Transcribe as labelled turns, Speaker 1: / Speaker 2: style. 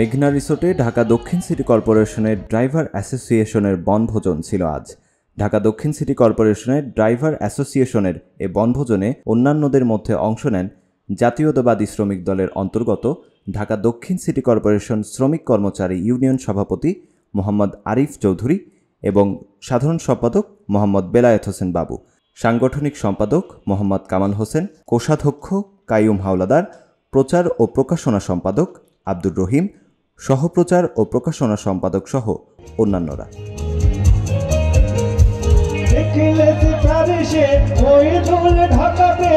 Speaker 1: মেঘনা রিসোর্টে ঢাকা দক্ষিণ সিটি কর্পোরেশনের ড্রাইভার অ্যাসোসিয়েশনের বনভোজন ছিল আজ। ঢাকা দক্ষিণ সিটি কর্পোরেশনের ড্রাইভার অ্যাসোসিয়েশনের এ বনভোজনে অন্যান্যদের মধ্যে অংশ নেন জাতীয়তাবাদী শ্রমিক দলের অন্তর্গত ঢাকা দক্ষিণ সিটি কর্পোরেশন শ্রমিক কর্মচারী ইউনিয়ন সভাপতি মোহাম্মদ আরিফ চৌধুরী এবং সাধারণ সম্পাদক মোহাম্মদ বেলায়েত হোসেন বাবু, সাংগঠনিক সম্পাদক মোহাম্মদ কামাল হোসেন, কোষাধ্যক্ষ কাইয়ুম হাওলাদার, প্রচার ও প্রকাশনা সম্পাদক আব্দুর রহিম, সহপ্রচার ও প্রকাশনা সম্পাদক সহ অন্যান্যরা।
Speaker 2: ঢাকাতে